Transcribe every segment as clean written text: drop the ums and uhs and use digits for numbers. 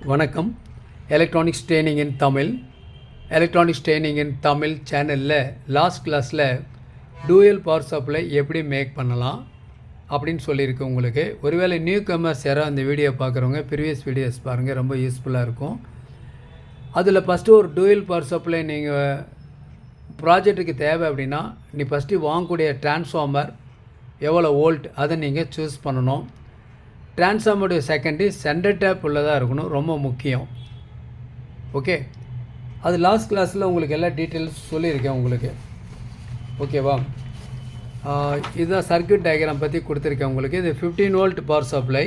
வணக்கம். Electronics training இன் தமிழ் சேனலில் last கிளாஸில் டூயல் பவர் சப்ளை எப்படி மேக் பண்ணலாம் அப்படின்னு சொல்லியிருக்கு. உங்களுக்கு ஒருவேளை நியூ கமர்ஸ் யாராவது அந்த வீடியோ பார்க்குறவங்க ப்ரீவியஸ் வீடியோஸ் பாருங்கள், ரொம்ப யூஸ்ஃபுல்லாக இருக்கும். அதில் ஃபஸ்ட்டு ஒரு டூயல் பவர் சப்ளை நீங்கள் ப்ராஜெக்ட்டுக்கு தேவை அப்படின்னா நீ ஃபஸ்ட்டு வாங்கக்கூடிய டிரான்ஸ்ஃபார்மர் எவ்வளோ வோல்ட் அதை நீங்கள் சூஸ் பண்ணணும். டிரான்ஸ்ஃபார்மருடைய செகண்டரி சென்டர் டேப் உள்ளதாக இருக்கணும், ரொம்ப முக்கியம். ஓகே, அது லாஸ்ட் கிளாஸில் உங்களுக்கு எல்லா டீட்டெயில்ஸ் சொல்லியிருக்கேன் உங்களுக்கு. ஓகேவா? இதுதான் சர்க்யூட் டயக்ராம் பற்றி கொடுத்துருக்கேன் உங்களுக்கு. இது 15 வோல்ட் பவர் சப்ளை.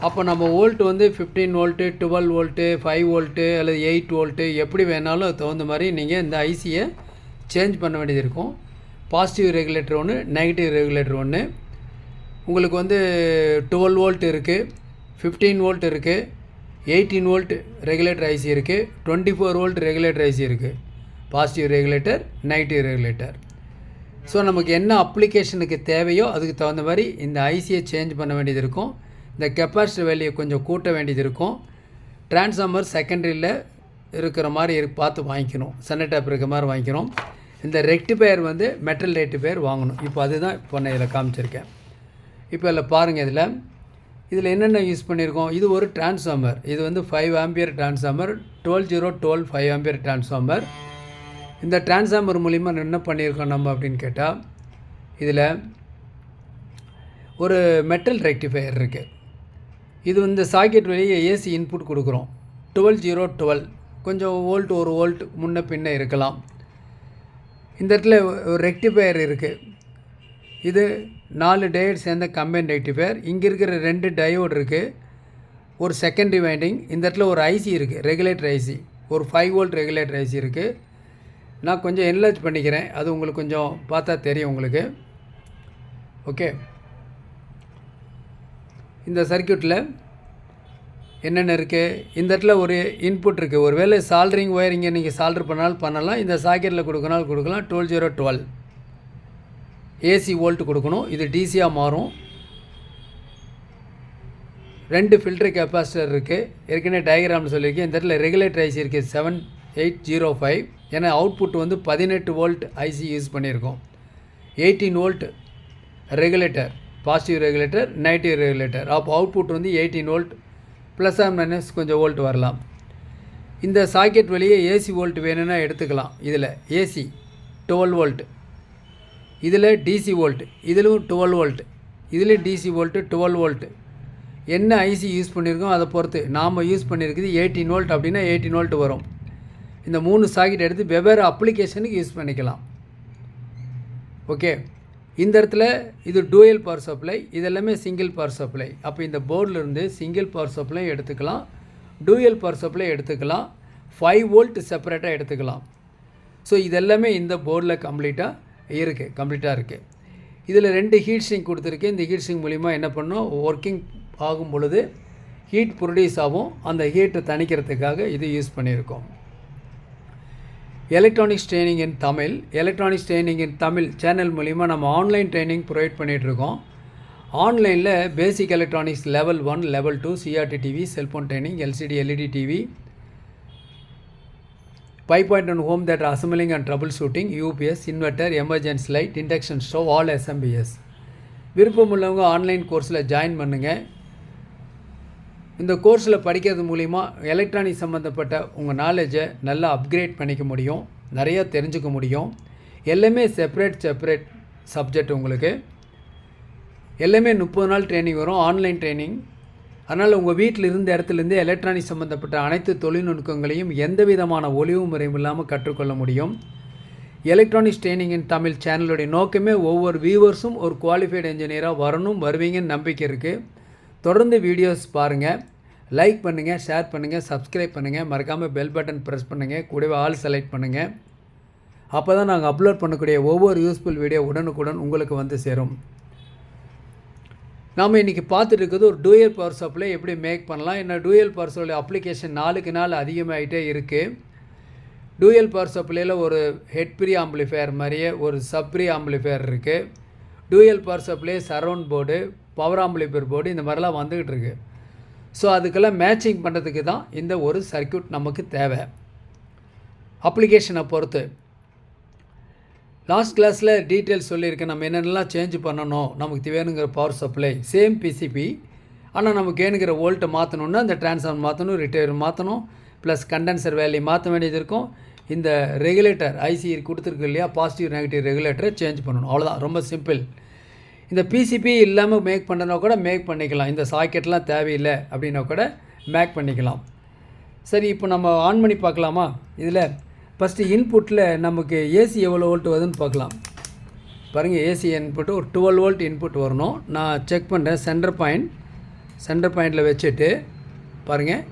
அப்போ நம்ம வோல்ட் வந்து 15 வோல்ட்டு, 12 வோல்ட்டு, 5 வோல்ட்டு அல்லது 8 வோல்ட்டு எப்படி வேணாலும் அது தகுந்த மாதிரி நீங்கள் இந்த ஐசியை சேஞ்ச் பண்ண வேண்டியது இருக்கும். பாசிட்டிவ் ரெகுலேட்டர் ஒன்று, நெகட்டிவ் ரெகுலேட்டர் ஒன்று. உங்களுக்கு வந்து 12 வோல்ட் இருக்குது, 15 வோல்ட் இருக்குது, 18 வோல்ட் ரெகுலேட்டர் ஐசி இருக்குது, 24 வோல்ட் ரெகுலேட்டர் ஐசி இருக்குது. Positive regulator, negative regulator. So நமக்கு என்ன அப்ளிகேஷனுக்கு தேவையோ அதுக்கு தகுந்த மாதிரி இந்த ஐசியை சேஞ்ச் பண்ண வேண்டியது இருக்கும். இந்த கெப்பாசிட்டி வேல்யூயை கொஞ்சம் கூட்ட வேண்டியது இருக்கும். டிரான்ஸ்ஃபார்மர் செகண்டரியில் இருக்கிற மாதிரி பார்த்து வாங்கிக்கணும், சென்டர் டேப் இருக்கிற மாதிரி வாங்கிக்கணும். இந்த ரெக்டிஃபையர் வந்து மெட்டல் ரெக்டிஃபையர் வாங்கணும். இப்போ அதுதான் இப்போ நான் இதில் காமிச்சிருக்கேன். இப்போ இதில் பாருங்கள், இதில் என்னென்ன யூஸ் பண்ணியிருக்கோம். இது ஒரு டிரான்ஸ்ஃபார்மர். இது வந்து 5 ஆம்பியர் டிரான்ஸ்ஃபார்மர், 12 5 ஆம்பியர் டிரான்ஸ்ஃபார்மர். இந்த டிரான்ஸ்ஃபார்மர் மூலிமா என்ன பண்ணியிருக்கோம் நம்ம அப்படின்னு கேட்டால், இதில் ஒரு மெட்டல் ரெக்டிஃபையர் இருக்குது. இது வந்து சாக்கெட் வழியே ஏசி இன்புட் கொடுக்குறோம். 12 கொஞ்சம் வோல்ட், ஒரு வோல்ட் முன்ன பின்ன இருக்கலாம். இந்த இடத்துல ஒரு ரெக்டிஃபையர் இருக்குது. இது 4 டயோடு சேர்ந்த கம்பைன் ரெக்டிஃபையர். இங்கே இருக்கிற 2 டயோடு இருக்குது, ஒரு செகண்டரி வைண்டிங். இந்த இடத்துல ஒரு ஐசி இருக்குது, ரெகுலேட்டர் ஐசி, ஒரு 5 வோல்ட் ரெகுலேட்டர் ஐசி இருக்குது. நான் கொஞ்சம் என்லார்ஜ் பண்ணிக்கிறேன், அது உங்களுக்கு கொஞ்சம் பார்த்தா தெரியும் உங்களுக்கு. ஓகே, இந்த சர்க்யூட்டில் என்னென்ன இருக்குது. இந்த இடத்துல ஒரு இன்புட் இருக்குது. ஒரு வேளை சால்ட்ரிங் ஒயரிங்கை நீங்கள் சால்ட்ரு பண்ணலாம். இந்த சாக்கெட்டில் கொடுக்கலாம். 12 ஏசி வோல்ட் கொடுக்கணும். இது டிசியாக மாறும். 2 ஃபில்டர் கெப்பாசிட்டர் இருக்குது. ஏற்கனவே டயக்ராம்னு சொல்லியிருக்கேன். இந்த இடத்துல ரெகுலேட்டர் ஐசி இருக்குது 7805. ஏன்னா அவுட்புட் வந்து 18 வோல்ட் ஐசி யூஸ் பண்ணியிருக்கோம். 18 volt regulator, positive regulator, negative regulator. அப்போ அவுட்புட் வந்து 18 வோல்ட் ப்ளஸ் ஆர் மைனஸ் கொஞ்சம் வோல்ட் வரலாம். இந்த சாக்கெட் வழியே ஏசி வோல்ட் வேணும்னா எடுத்துக்கலாம். இதில் ஏசி 12 வோல்ட், இதில் டிசி வோல்ட், இதிலும் 12 வோல்ட், இதில் டிசி வோல்ட்டு 12 வோல்ட்டு. என்ன ஐசி யூஸ் பண்ணியிருக்கோம் அதை பொறுத்து. நாம் யூஸ் பண்ணியிருக்குது 18 வோல்ட் அப்படின்னா 18 வோல்ட் வரும். இந்த 3 சாக்கெட் எடுத்து வெவ்வேறு அப்ளிகேஷனுக்கு யூஸ் பண்ணிக்கலாம். ஓகே, இந்த இடத்துல இது டூயல் பவர் சப்ளை, இதெல்லாமே சிங்கிள் பவர் சப்ளை. அப்போ இந்த போர்டிலிருந்து சிங்கிள் பவர் சப்ளை எடுத்துக்கலாம், டூயல் பவர் சப்ளை எடுத்துக்கலாம், 5 வோல்ட் செப்பரேட்டாக எடுத்துக்கலாம். ஸோ இதெல்லாமே இந்த போர்டில் கம்ப்ளீட்டாக இருக்குது. இதில் 2 ஹீட் சிங்க் கொடுத்துருக்கு. இந்த ஹீட் சிங்க் மூலிமா என்ன பண்ணோம், ஒர்க்கிங் ஆகும் பொழுது ஹீட் ப்ரொடியூஸ் ஆகும். அந்த ஹீட்டை தணிக்கிறதுக்காக இது யூஸ் பண்ணியிருக்கோம். Electronics training in Tamil channel மூலிமா நம்ம ஆன்லைன் ட்ரைனிங் ப்ரொவைட் பண்ணிகிட்ருக்கோம். ஆன்லைனில் basic electronics level 1, level 2, CRT TV, cellphone training, LCD LED TV, 5.1 home theater assembling and troubleshooting, UPS, inverter, emergency light, induction stove, all SMBS. விருப்பம் உள்ளவங்க online கோர்ஸில் join பண்ணுங்கள். இந்த கோர்ஸில் படிக்கிறது மூலிமா எலக்ட்ரானிக் சம்மந்தப்பட்ட உங்கள் நாலேஜை நல்லா அப்கிரேட் பண்ணிக்க முடியும், நிறையா தெரிஞ்சுக்க முடியும். எல்லாமே செப்பரேட் சப்ஜெக்ட் உங்களுக்கு. எல்லாமே 30 நாள் ட்ரைனிங் வரும், ஆன்லைன் ட்ரைனிங். அதனால் உங்கள் வீட்டில் இருந்த இடத்துலேருந்து எலக்ட்ரானிக் சம்மந்தப்பட்ட அனைத்து தொழில்நுட்பங்களையும் எந்த விதமான ஒளிவு முறையும் இல்லாமல் கற்றுக்கொள்ள முடியும். எலக்ட்ரானிக்ஸ் ட்ரைனிங் இன் தமிழ் சேனலுடைய நோக்கமே ஒவ்வொரு வியூவர்ஸும் ஒரு குவாலிஃபைடு இன்ஜினியராக வருவீங்கன்னு நம்பிக்கை இருக்குது. தொடர்ந்து வீடியோஸ் பாருங்கள், லைக் பண்ணுங்கள், ஷேர் பண்ணுங்கள், சப்ஸ்கிரைப் பண்ணுங்கள், மறக்காமல் பெல் பட்டன் ப்ரெஸ் பண்ணுங்கள், கூடவே ஆல் செலக்ட் பண்ணுங்கள். அப்போ தான் நாங்கள் அப்லோட் பண்ணக்கூடிய ஒவ்வொரு யூஸ்ஃபுல் வீடியோ உடனுக்குடன் உங்களுக்கு வந்து சேரும். நாம் இன்றைக்கி பார்த்துட்டு இருக்கிறது ஒரு டூயல் பவர் சப்ளை எப்படி மேக் பண்ணலாம். என்ன டூயல் பவர் சப்ளை அப்ளிகேஷன் நாளுக்கு நாள் அதிகமாகிட்டே இருக்குது. டூயல் பவர் சப்ளையில் ஒரு ஹெட் ப்ரீ ஆம்பிளிஃபையர் மாதிரியே ஒரு சப் ப்ரீ ஆம்பிளிஃபையர் இருக்குது. Dual power supply, surround board, power amplifier board, இந்த மாதிரிலாம் வந்துக்கிட்டு இருக்குது. ஸோ அதுக்கெல்லாம் மேட்சிங் பண்ணுறதுக்கு தான் இந்த ஒரு சர்க்யூட் நமக்கு தேவை. அப்ளிகேஷனை பொறுத்து லாஸ்ட் கிளாஸில் டீட்டெயில்ஸ் சொல்லியிருக்கேன். நம்ம என்னென்னலாம் சேஞ்ச் பண்ணணும், நமக்கு வேணுங்கிற பவர் சப்ளை சேம் பிசிபி, ஆனால் நமக்கு வேணுங்கிற வோல்ட்டை மாற்றணுன்னா அந்த டிரான்ஸ்ஃபார்மர் மாற்றணும், ரிட்டையர் மாற்றணும், ப்ளஸ் கண்டென்சர் வேல்யூ மாற்ற வேண்டியது இருக்கும். இந்த ரெகுலேட்டர் ஐசி கொடுத்துருக்கு இல்லையா, பாசிட்டிவ் நெகட்டிவ் ரெகுலேட்டரை சேஞ்ச் பண்ணணும். அவ்வளோதான், ரொம்ப சிம்பிள். இந்த பிசிபி இல்லாமல் மேக் பண்ணுறனா கூட மேக் பண்ணிக்கலாம். இந்த சாக்கெட்லாம் தேவையில்லை அப்படின்னா கூட மேக் பண்ணிக்கலாம். சரி, இப்போ நம்ம ஆன் பண்ணி பார்க்கலாமா? இதில் ஃபஸ்ட்டு இன்புட்டில் நமக்கு ஏசி எவ்வளோ வோல்ட் வருதுன்னு பார்க்கலாம். பாருங்கள், ஏசி இன்புட்டு ஒரு 12 வோல்ட் இன்புட் வரணும். நான் செக் பண்ணுறேன். சென்டர் பாயிண்டில் வச்சுட்டு பாருங்கள்,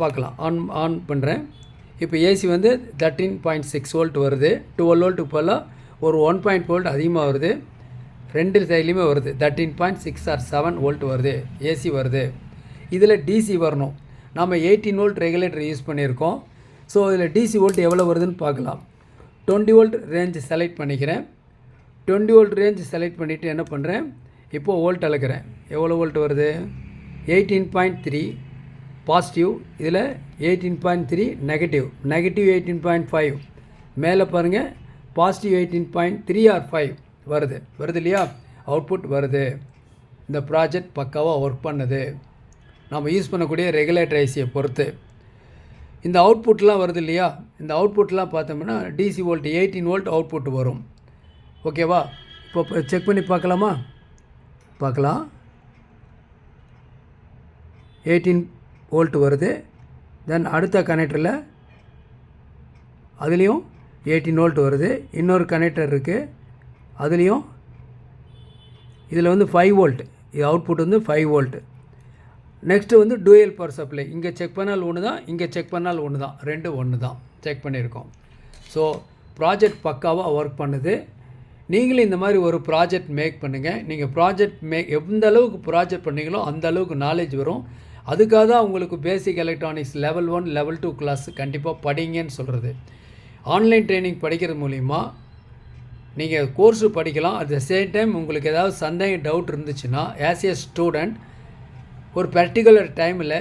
பார்க்கலாம். ஆன் பண்ணுறேன். இப்போ ஏசி வந்து 13.6 வோல்ட் வருது. 12 வோல்ட்டுக்கு போல் ஒரு 1.4 வோல்ட் அதிகமாக வருது. ரெண்டு சைட்லேயுமே வருது. 13.6 ஆர் 7 வோல்ட் வருது, ஏசி வருது. இதில் டிசி வரணும். நம்ம 18 வோல்ட் ரெகுலேட்டர் யூஸ் பண்ணியிருக்கோம். ஸோ இதில் டிசி வோல்ட் எவ்வளோ வருதுன்னு பார்க்கலாம். 20 வோல்ட் ரேஞ்சு செலக்ட் பண்ணிக்கிறேன். 20 வோல்ட் ரேஞ்சு செலக்ட் பண்ணிவிட்டு என்ன பண்ணுறேன், இப்போது வோல்ட் அளக்கிறேன். எவ்வளோ வோல்ட் வருது? 18.3 பாசிட்டிவ், இதில் 18.3 நெகட்டிவ் 18.5. மேலே பாருங்கள், பாசிட்டிவ் 18.3 ஆர் 5 வருது இல்லையா, அவுட்புட் வருது. இந்த ப்ராஜெக்ட் பக்காவாக ஒர்க் பண்ணுது. நம்ம யூஸ் பண்ணக்கூடிய ரெகுலேட்டர் ஐசியை பொறுத்து இந்த அவுட்புட்லாம் வருது இல்லையா. இந்த அவுட்புட்லாம் பார்த்தோம்னா டிசி வோல்ட் 18 வோல்ட் அவுட்புட் வரும். ஓகேவா? இப்போ செக் பண்ணி பார்க்கலாமா? பார்க்கலாம். 18 வோல்ட் வருது. தென் அடுத்த கனெக்டரில் அதுலேயும் 18 வோல்ட் வருது. இன்னொரு கனெக்டர் இருக்குது, அதுலேயும் இதில் வந்து 5 வோல்ட். இது அவுட்புட் வந்து 5 வோல்ட். நெக்ஸ்ட்டு வந்து டூயல் பவர் சப்ளை. இங்கே செக் பண்ணால் ஒன்று தான், இங்கே செக் பண்ணால் ஒன்று தான், ரெண்டு ஒன்று தான் செக் பண்ணியிருக்கோம். ஸோ ப்ராஜெக்ட் பக்காவாக ஒர்க் பண்ணுது. நீங்களும் இந்த மாதிரி ஒரு ப்ராஜெக்ட் மேக் பண்ணுங்கள். நீங்கள் ப்ராஜெக்ட் எந்த அளவுக்கு ப்ராஜெக்ட் பண்ணீங்களோ அந்த அளவுக்கு நாலேஜ் வரும். அதுக்காக தான் உங்களுக்கு basic electronics level 1 level 2 class கண்டிப்பாக படிங்கன்னு சொல்கிறது. ஆன்லைன் ட்ரைனிங் படிக்கிறது மூலிமா நீங்கள் கோர்ஸு படிக்கலாம். அட் த சேம் டைம் உங்களுக்கு ஏதாவது சந்தேகம் டவுட் இருந்துச்சுன்னா ஆஸ் ஏ ஸ்டூடெண்ட் ஒரு பர்டிகுலர் டைமில்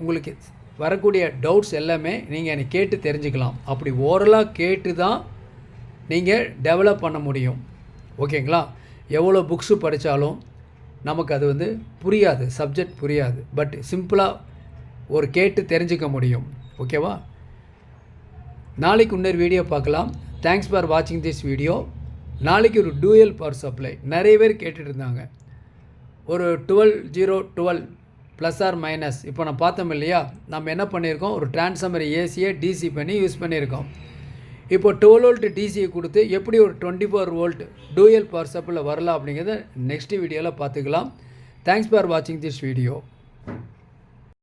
உங்களுக்கு வரக்கூடிய டவுட்ஸ் எல்லாமே நீங்கள் எனக்கு கேட்டு தெரிஞ்சுக்கலாம். அப்படி ஓரலாக கேட்டு தான் நீங்கள் டெவலப் பண்ண முடியும். ஓகேங்களா? எவ்வளோ புக்ஸு படித்தாலும் நமக்கு அது வந்து புரியாது, சப்ஜெக்ட் புரியாது. பட் சிம்பிளாக ஒரு கேட்டு தெரிஞ்சுக்க முடியும். ஓகேவா? நாளைக்கு இன்னொரு வீடியோ பார்க்கலாம். தேங்க்ஸ் ஃபார் வாட்சிங் திஸ் வீடியோ. நாளைக்கு ஒரு டூயல் பவர் சப்ளை நிறைய பேர் கேட்டுட்டு இருந்தாங்க. ஒரு 12 ப்ளஸ் ஆர் மைனஸ். இப்போ நான் பார்த்தோம் இல்லையா, நம்ம என்ன பண்ணியிருக்கோம், ஒரு டிரான்ஸ்ஃபார்மர் ஏசியை டிசி பண்ணி யூஸ் பண்ணியிருக்கோம். இப்போ 12 வோல்ட் டிசியை கொடுத்து எப்படி ஒரு 24 வோல்ட் டூயல் பவர் சப்ளை வரலாம் அப்படிங்கிறத நெக்ஸ்ட் வீடியோவில் பார்த்துக்கலாம். தேங்க்ஸ் ஃபார் வாட்சிங் திஸ் வீடியோ.